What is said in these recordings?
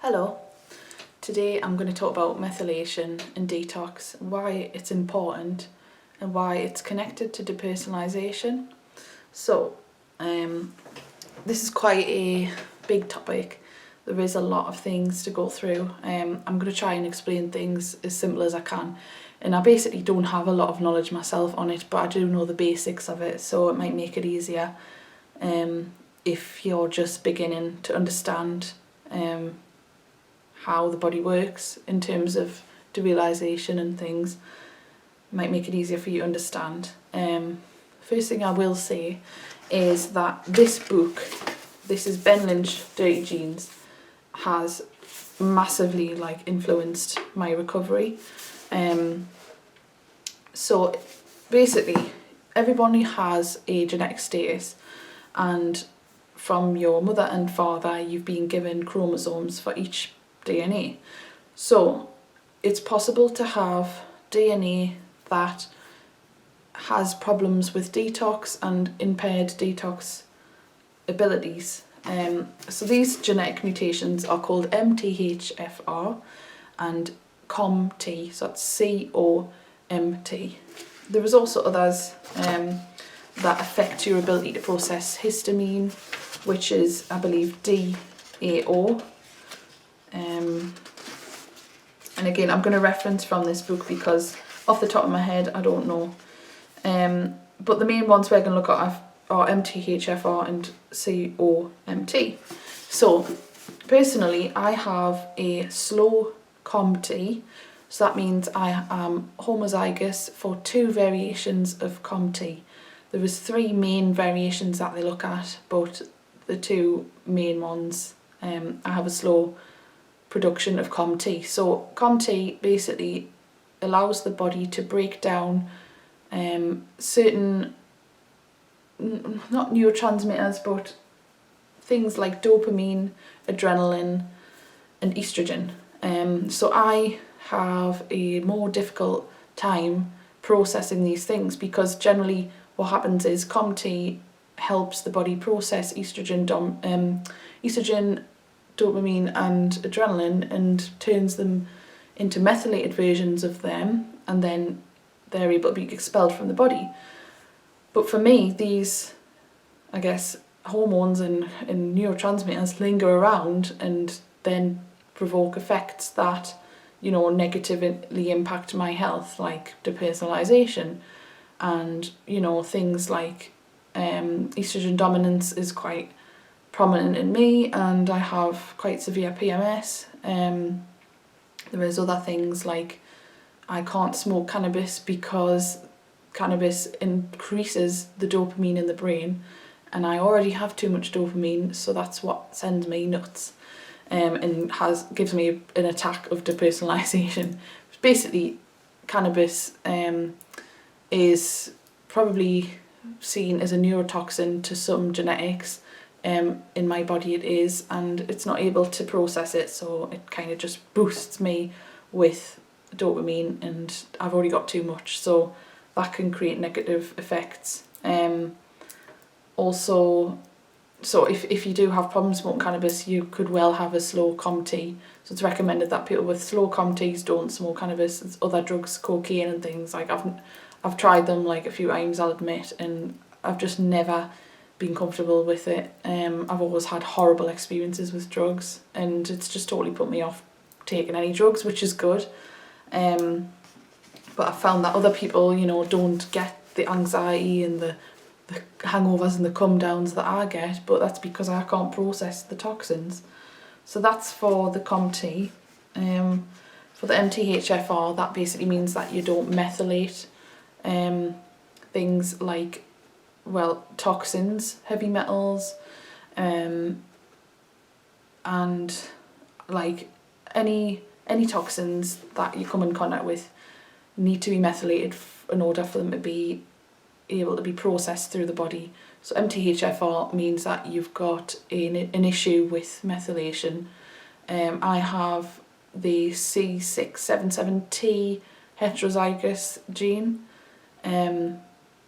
Hello, today I'm going to talk about methylation and detox, why it's important and why it's connected to depersonalization. So, this is quite a big topic. There is a lot of things to go through. I'm going to try and explain things as simple as I can. And I basically don't have a lot of knowledge myself on it, but I do know the basics of it, so it might make it easier if you're just beginning to understand how the body works in terms of derealization and things. It might make it easier for you to understand. First thing I will say is that this book, this is Ben Lynch, Dirty Genes, has massively influenced my recovery. So basically everybody has a genetic status, and from your mother and father you've been given chromosomes for each DNA. So it's possible to have DNA that has problems with detox and impaired detox abilities. So these genetic mutations are called Mthfr and COMT, so that's COMT. There is also others that affect your ability to process histamine, which is, I believe, DAO. And again, I'm going to reference from this book because off the top of my head I don't know. But the main ones we're going to look at are Mthfr and COMT. So personally I have a slow COMT, so that means I am homozygous for 2 variations of COMT. There is 3 main variations that they look at, but the 2 main ones, I have a slow production of COMT. So COMT basically allows the body to break down certain, not neurotransmitters, but things like dopamine, adrenaline and estrogen. So I have a more difficult time processing these things because generally what happens is COMT helps the body process estrogen, dopamine and adrenaline and turns them into methylated versions of them, and then they're able to be expelled from the body. But for me, these, I guess, hormones and neurotransmitters linger around and then provoke effects that, you know, negatively impact my health, like depersonalization and, you know, things like estrogen dominance is quite prominent in me, and I have quite severe PMS. There is other things like I can't smoke cannabis because cannabis increases the dopamine in the brain, and I already have too much dopamine, so that's what sends me nuts and gives me an attack of depersonalization. Basically, cannabis is probably seen as a neurotoxin to some genetics. In my body it is, and it's not able to process it, so it kind of just boosts me with dopamine, and I've already got too much, so that can create negative effects. Also, so if you do have problems smoking cannabis, you could well have a slow COMT. So it's recommended that people with slow COMTs don't smoke cannabis. It's other drugs, cocaine and things. Like I've tried them like a few times, I'll admit, and I've just never been comfortable with it. I've always had horrible experiences with drugs, and it's just totally put me off taking any drugs, which is good. But I found that other people, you know, don't get the anxiety and the hangovers and the come downs that I get, but that's because I can't process the toxins. So that's for the COMT. For the Mthfr, that basically means that you don't methylate things like, well, toxins, heavy metals, and like any toxins that you come in contact with need to be methylated in order for them to be able to be processed through the body. So Mthfr means that you've got an issue with methylation. I have the C677T heterozygous gene.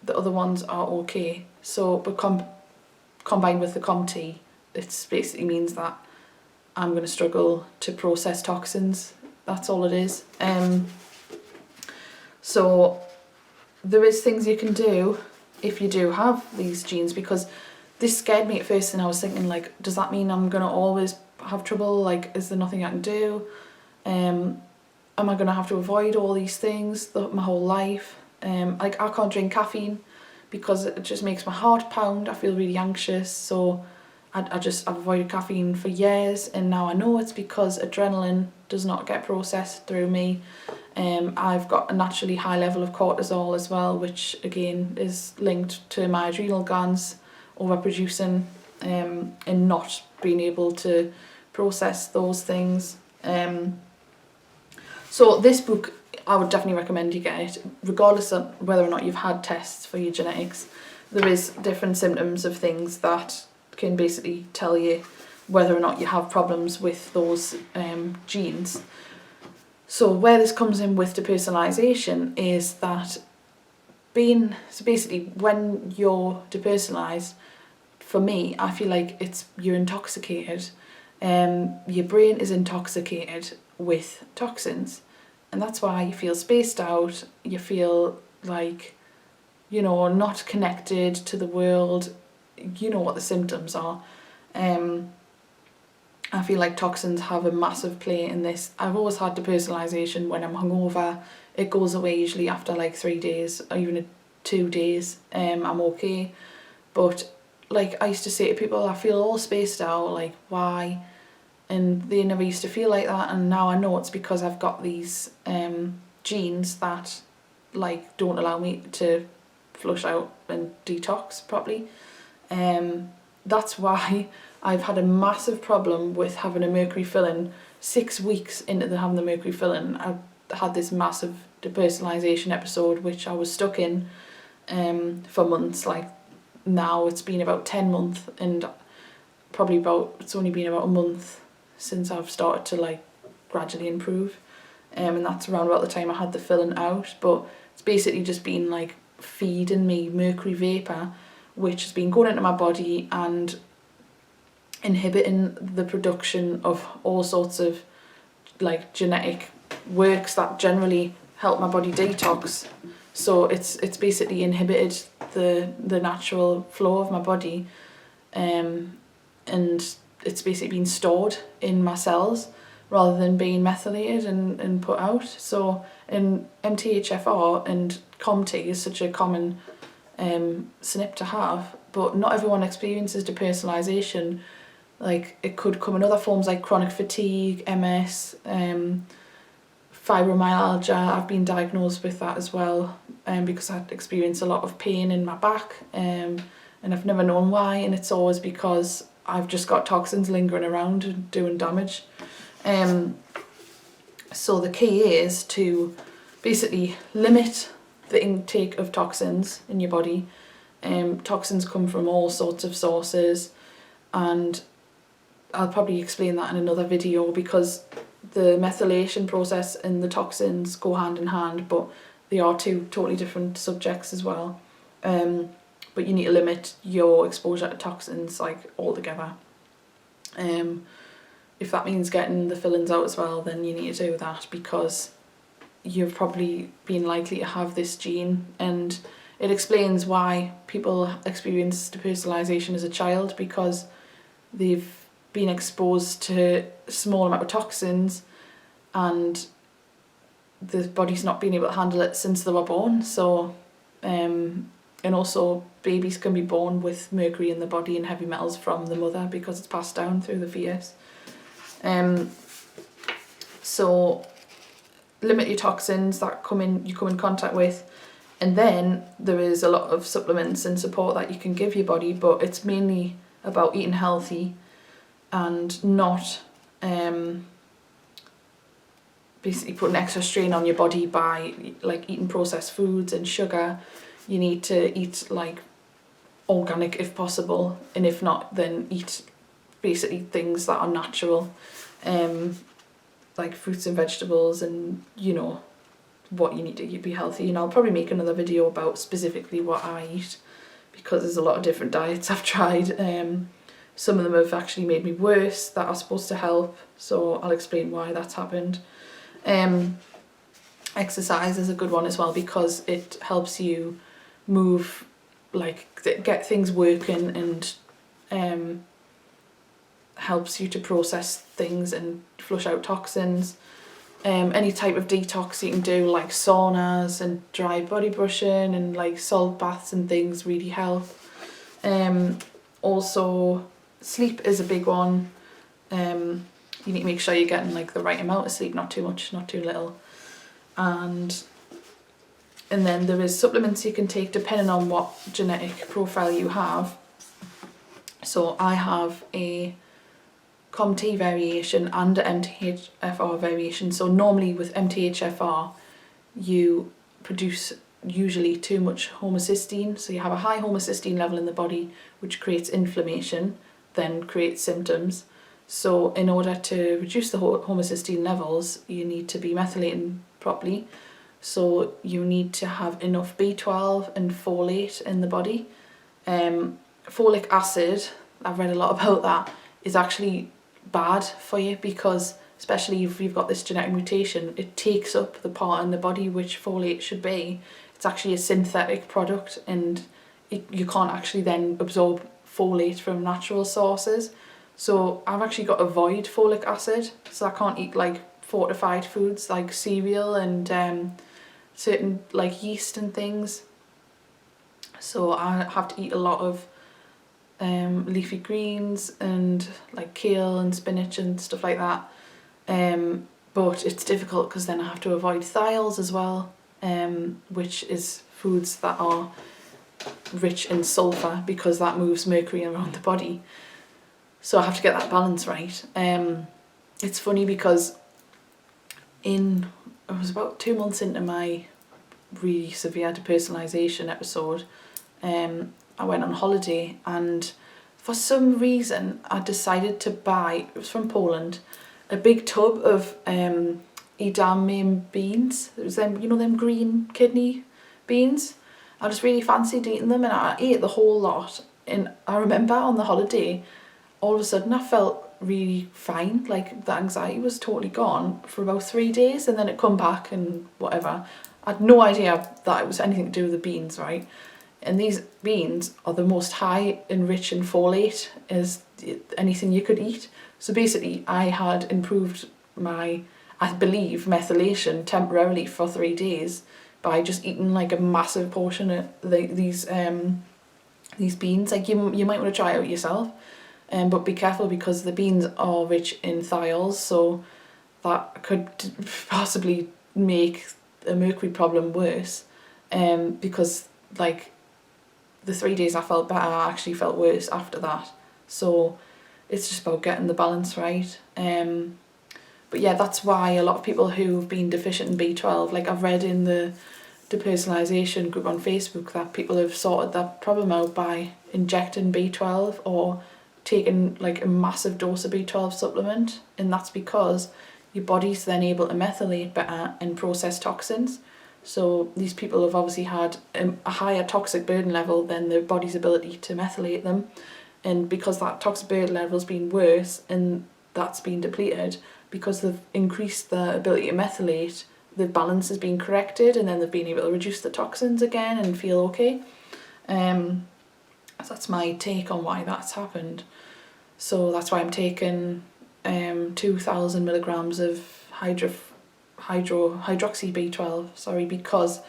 The other ones are okay. So, but combined with the COMT, it basically means that I'm going to struggle to process toxins. That's all it is. So there is things you can do if you do have these genes, because this scared me at first, and I was thinking, like, does that mean I'm going to always have trouble? Like, is there nothing I can do? Am I going to have to avoid all these things my whole life? Like, I can't drink caffeine because it just makes my heart pound. I feel really anxious, so I've avoided caffeine for years, and now I know it's because adrenaline does not get processed through me. I've got a naturally high level of cortisol as well, which again is linked to my adrenal glands overproducing and not being able to process those things. So this book, I would definitely recommend you get it, regardless of whether or not you've had tests for your genetics. There is different symptoms of things that can basically tell you whether or not you have problems with those genes. So where this comes in with depersonalization is that basically when you're depersonalized, for me, I feel like you're intoxicated. Your brain is intoxicated with toxins, and that's why you feel spaced out. You feel like, not connected to the world. You know what the symptoms are. I feel like toxins have a massive play in this. I've always had depersonalization when I'm hungover. It goes away usually after like 3 days or even 2 days. I'm okay. But like I used to say to people, I feel all spaced out, like why? And they never used to feel like that, and now I know it's because I've got these genes that like don't allow me to flush out and detox properly. That's why I've had a massive problem with having a mercury fill-in. 6 weeks into having the mercury fill-in, I had this massive depersonalization episode, which I was stuck in for months. Like now it's been about 10 months, and it's only been about a month since I've started to like gradually improve. And that's around about the time I had the fill-in out. But it's basically just been like feeding me mercury vapor, which has been going into my body and inhibiting the production of all sorts of like genetic works that generally help my body detox. So it's basically inhibited the natural flow of my body, and it's basically been stored in my cells rather than being methylated and put out. So in MTHFR and COMT is such a common SNP to have, but not everyone experiences depersonalization. Like it could come in other forms like chronic fatigue, MS, fibromyalgia. I've been diagnosed with that as well, because I experience a lot of pain in my back, and I've never known why, and it's always because I've just got toxins lingering around and doing damage. So the key is to basically limit the intake of toxins in your body. Toxins come from all sorts of sources, and I'll probably explain that in another video, because the methylation process and the toxins go hand in hand, but they are two totally different subjects as well. But you need to limit your exposure to toxins like altogether. If that means getting the fillings out as well, then you need to do that, because you've probably been likely to have this gene, and it explains why people experience depersonalization as a child, because they've been exposed to a small amount of toxins and the body's not been able to handle it since they were born. So and also babies can be born with mercury in the body and heavy metals from the mother because it's passed down through the fetus. So limit your toxins that you come in contact with, and then there is a lot of supplements and support that you can give your body, but it's mainly about eating healthy and not basically putting extra strain on your body by like eating processed foods and sugar. You need to eat like organic if possible, and if not, then eat basically things that are natural, like fruits and vegetables, and what you need to be healthy. And I'll probably make another video about specifically what I eat, because there's a lot of different diets I've tried. Some of them have actually made me worse that are supposed to help, so I'll explain why that's happened. Exercise is a good one as well because it helps you move, like get things working, and helps you to process things and flush out toxins. Any type of detox you can do, like saunas and dry body brushing and like salt baths and things, really help. Also sleep is a big one. You need to make sure you're getting like the right amount of sleep, not too much, not too little. And then there is supplements you can take depending on what genetic profile you have. So I have a COMT variation and a MTHFR variation. So normally with MTHFR you produce usually too much homocysteine, so you have a high homocysteine level in the body which creates inflammation, then creates symptoms. So in order to reduce the homocysteine levels you need to be methylating properly. So you need to have enough B12 and folate in the body. Folic acid, I've read a lot about that, is actually bad for you because especially if you've got this genetic mutation, it takes up the part in the body which folate should be. It's actually a synthetic product and you can't actually then absorb folate from natural sources. So I've actually got to avoid folic acid, so I can't eat like fortified foods like cereal and certain like yeast and things. So I have to eat a lot of leafy greens and like kale and spinach and stuff like that. But it's difficult because then I have to avoid thiols as well, which is foods that are rich in sulfur because that moves mercury around the body. So I have to get that balance right. It's funny because I was about 2 months into my really severe depersonalization episode. I went on holiday and for some reason I decided to buy, it was from Poland, a big tub of edamame beans. It was them, you know, them green kidney beans. I just really fancied eating them and I ate the whole lot. And I remember on the holiday, all of a sudden I felt really fine, like the anxiety was totally gone for about 3 days, and then it come back and whatever. I had no idea that it was anything to do with the beans, right? And these beans are the most high and rich in folate as anything you could eat. So basically I had improved my, I believe, methylation temporarily for 3 days by just eating like a massive portion of these beans. Like you might want to try it out yourself. But be careful because the beans are rich in thiols, so that could possibly make a mercury problem worse. Because like the 3 days I felt better, I actually felt worse after that. So it's just about getting the balance right. But yeah, that's why a lot of people who've been deficient in B12, like I've read in the Depersonalization group on Facebook that people have sorted that problem out by injecting B12 or taking like a massive dose of B12 supplement, and that's because your body's then able to methylate better and process toxins. So these people have obviously had a higher toxic burden level than their body's ability to methylate them, and because that toxic burden level's been worse and that's been depleted, because they've increased their ability to methylate, the balance has been corrected and then they've been able to reduce the toxins again and feel okay. So that's my take on why that's happened. So that's why I'm taking 2,000 milligrams of hydroxy B12, because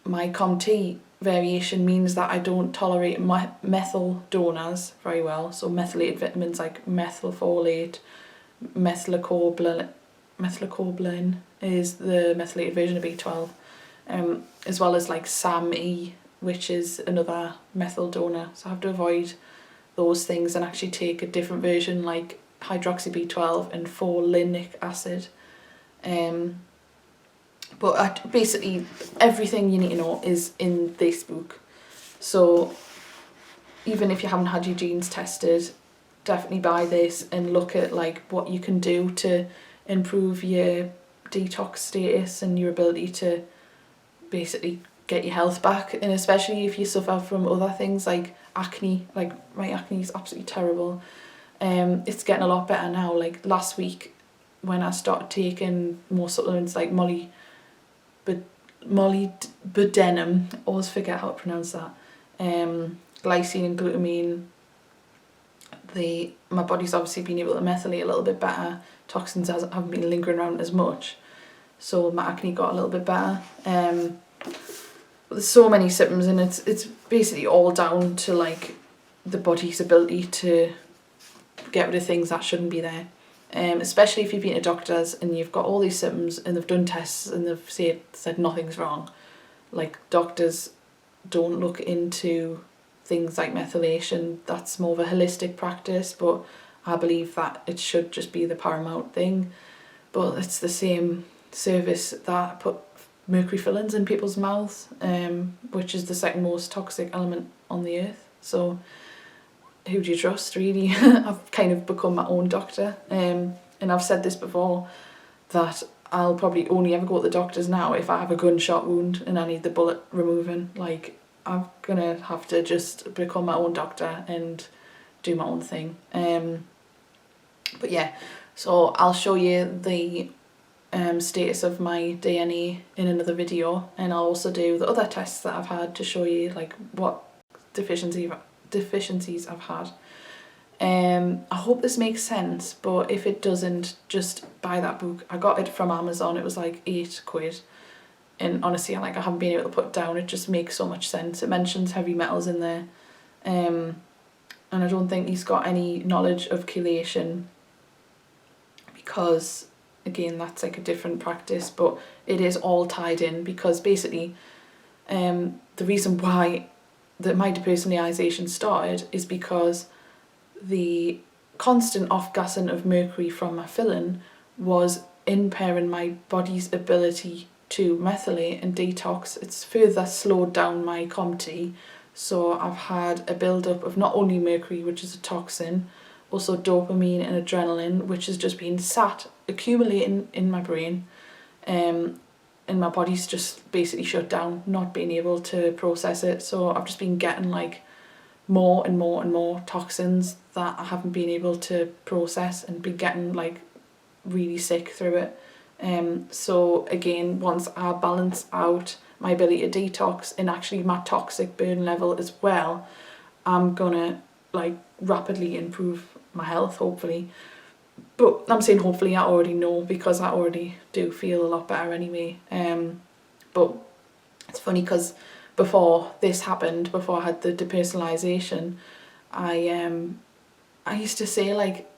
my COMT variation means that I don't tolerate methyl donors very well. So methylated vitamins like methylfolate, methylcobalamin is the methylated version of B12, as well as like SAMe, which is another methyl donor. So I have to avoid those things and actually take a different version like hydroxy B12 and folinic acid. But basically everything you need to know is in this book. So even if you haven't had your genes tested, definitely buy this and look at like what you can do to improve your detox status and your ability to basically get your health back. And especially if you suffer from other things like acne. Like my acne is absolutely terrible. It's getting a lot better now. Like last week when I started taking more supplements like molybdenum, always forget how to pronounce that, glycine and glutamine, my body's obviously been able to methylate a little bit better. Toxins haven't been lingering around as much, so my acne got a little bit better. But there's so many symptoms, and it's basically all down to like the body's ability to get rid of things that shouldn't be there. Especially if you've been to doctors and you've got all these symptoms and they've done tests and they've said nothing's wrong. Like doctors don't look into things like methylation. That's more of a holistic practice, but I believe that it should just be the paramount thing. But it's the same service that put mercury fillings in people's mouths, which is the second most toxic element on the earth. So who do you trust, really? I've kind of become my own doctor, and I've said this before, that I'll probably only ever go to the doctors now if I have a gunshot wound and I need the bullet removing. Like, I'm gonna have to just become my own doctor and do my own thing. But yeah, so I'll show you the status of my DNA in another video, and I'll also do the other tests that I've had to show you like what deficiencies I've had. I hope this makes sense, but if it doesn't, just buy that book. I got it from Amazon. It was like £8, and honestly, I haven't been able to put it down. It just makes so much sense. It mentions heavy metals in there, and I don't think he's got any knowledge of chelation, because again, that's like a different practice, but it is all tied in, because basically the reason why my depersonalization started is because the constant off-gassing of mercury from my filling was impairing my body's ability to methylate and detox. It's further slowed down my COMT, so I've had a build-up of not only mercury, which is a toxin, also dopamine and adrenaline, which has just been accumulating in my brain, and my body's just basically shut down, not being able to process it. So I've just been getting like more and more and more toxins that I haven't been able to process, and been getting like really sick through it. So again, once I balance out my ability to detox and actually my toxic burn level as well, I'm gonna like rapidly improve my health, hopefully. But I'm saying hopefully, I already know, because I already do feel a lot better anyway. But it's funny because before this happened, before I had the depersonalization, I used to say like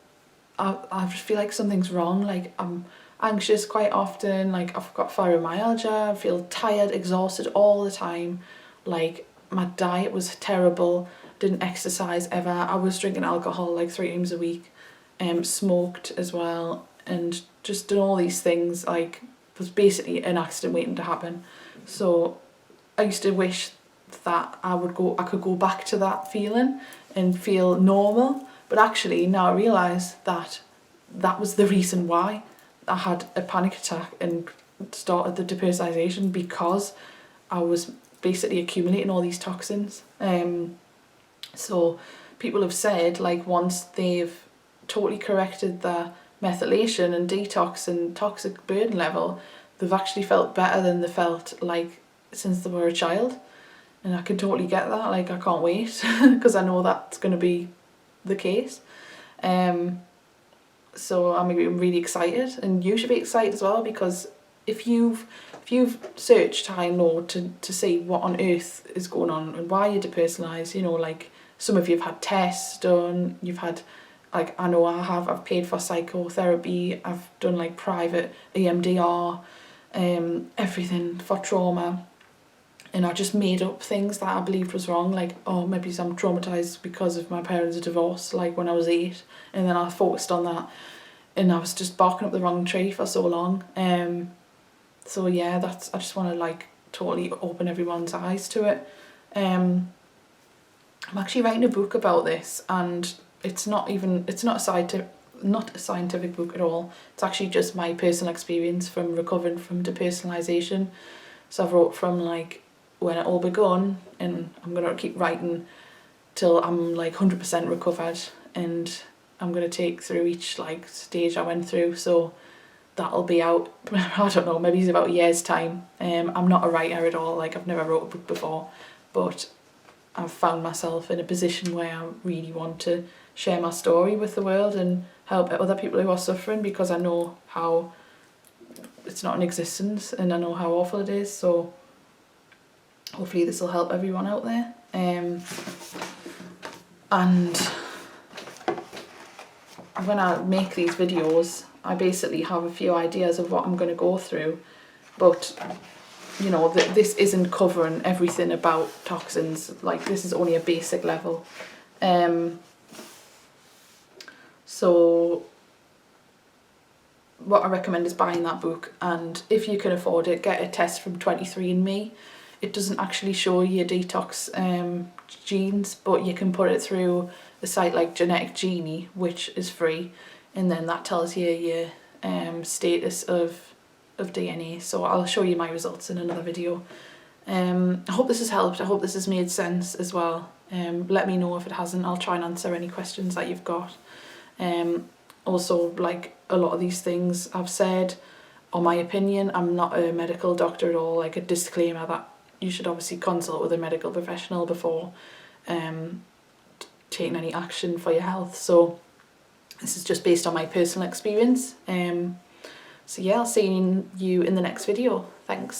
I just feel like something's wrong. Like I'm anxious quite often. Like I've got fibromyalgia. I feel tired, exhausted all the time. Like my diet was terrible. Didn't exercise ever. I was drinking alcohol like 3 times a week. Smoked as well, and just done all these things. Like, was basically an accident waiting to happen. So I used to wish that I could go back to that feeling and feel normal, but actually now I realise that that was the reason why I had a panic attack and started the depersonalization, because I was basically accumulating all these toxins. So people have said, like, once they've totally corrected their methylation and detox and toxic burden level, they've actually felt better than they felt like since they were a child. And I can totally get that. Like, I can't wait because I know that's going to be the case. So I'm really excited, and you should be excited as well, because if you've searched high and low to see what on earth is going on and why you're depersonalised, you know, like some of you have had tests done, you've had, like, I know I've paid for psychotherapy, I've done like private EMDR, everything for trauma, and I just made up things that I believed was wrong, like, oh, maybe I'm traumatised because of my parents' divorce, like when I was 8, and then I focused on that, and I was just barking up the wrong tree for so long. So yeah, I just want to like totally open everyone's eyes to it. I'm actually writing a book about this, and it's not a scientific book at all. It's actually just my personal experience from recovering from depersonalization. So I've wrote from like when it all begun, and I'm gonna keep writing till I'm like 100% recovered, and I'm going to take through each like stage I went through. So that'll be out, I don't know, maybe it's about a year's time. I'm not a writer at all, like I've never wrote a book before, but I've found myself in a position where I really want to share my story with the world and help other people who are suffering, because I know how it's not in existence and I know how awful it is. So hopefully this will help everyone out there. And when I make these videos, I basically have a few ideas of what I'm going to go through, but you know, this isn't covering everything about toxins. Like, this is only a basic level. So what I recommend is buying that book, and if you can afford it, get a test from 23andMe. It doesn't actually show your detox genes, but you can put it through a site like Genetic Genie, which is free, and then that tells you your status of DNA. So I'll show you my results in another video. I hope this has helped. I hope this has made sense as well. Let me know if it hasn't. I'll try and answer any questions that you've got. Also, like a lot of these things I've said are my opinion. I'm not a medical doctor at all. Like, a disclaimer that you should obviously consult with a medical professional before taking any action for your health. So this is just based on my personal experience. So yeah, I'll see you in the next video. Thanks.